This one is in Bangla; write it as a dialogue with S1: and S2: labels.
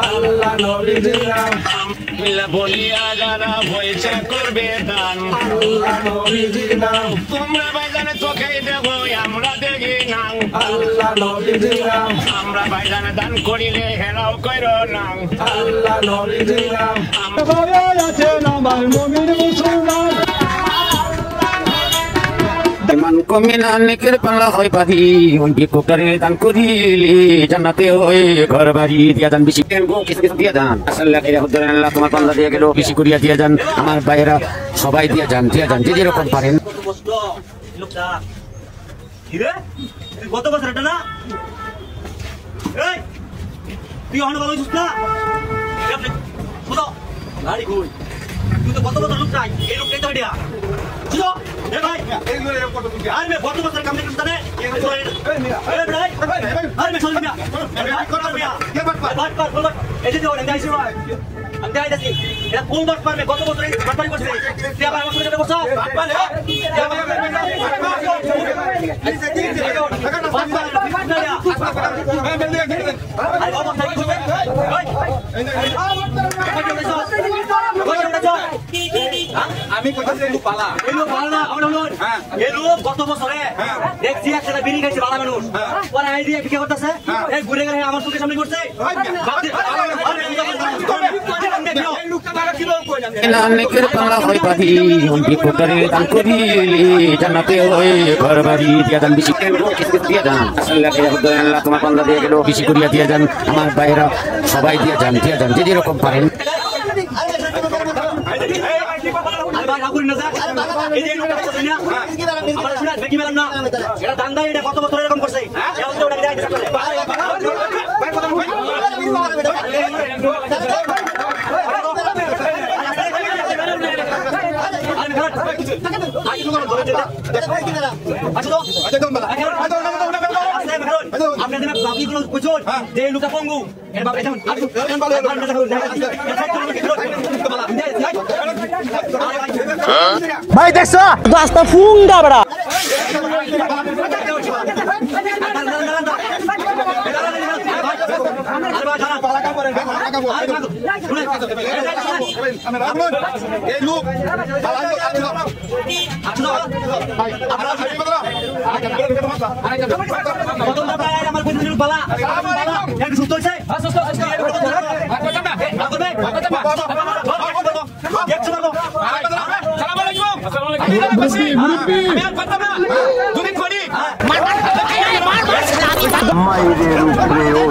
S1: আল্লাহ নবী দিলাম মিলা বলিয়া যারা হয়েছে করবে দান আল্লাহ নবী দিলাম তোমরা ভাইজানে চোখে দেখো আমরা দেখি না আল্লাহ নবী দিলাম আমরা ভাইজানে দান করিলে হেরাও কইরো না আল্লাহ নবী দিলাম আমরা আছেন আমার মুমিন মুসলমান মান কমিনা নেকের পালা হয় বাড়ি ওই বিকুটারে দান করিলি জান্নাতে ওই ঘর বাড়ি দিয়া দান বেশি গো কিছু কিছু দিয়া দান আসলে আল্লাহ তোমার পাল্লা দিয়ে গেল বেশি করিয়া দিয়া যান আমার ভাইয়েরা সবাই দিয়া যান যে যেরকম পারেন
S2: লোকটা হিরে তুই কত বছর এটা না এই তুই অন্য ভালো হইছিস না শুনো গাড়ি কই তুই তো কত বছর লোক চাই এই লোকটাই তো এটা শুনো এ ভাই এই লোক এরকম কত তুই আর মে কত বছর কাম করছিস না এই ভাই আর মে চল মিয়া কত মিয়া কে বাট বল এই যে ওরে গাইছি ভাই আমি যাইতাছি এটা কোন বাট পারবে কত বছর এই বাটপারি করছিস তুই আবার আমার সাথে বসা বাট পারে আমি পালা গত বছরে দেখছি একটা বিড়ি খাইছে বালা মানুষ ওরা আইডিয়া বিক্রি করতেছে ঘুরে গেলে আমার চোখের সামনে করছে
S1: নেকের পালা হয় বাড়ি ওই বিকুটারে দান করিলি জান্নাতে ওই ঘর বাড়ি দিয়া দান বেশি দিয়া যান আসলে আল্লাহ তোমার পাল্লা দিয়ে গেল বেশি করিয়া দিয়া যান আমার ভাইয়েরা সবাই দিয়া যান যে যেরকম পারেন
S2: কত বছর এরকম করছে
S3: ভাই দেখছো রাস্তা ফুঙ্গা বড়া
S4: মায়ের উপরে ও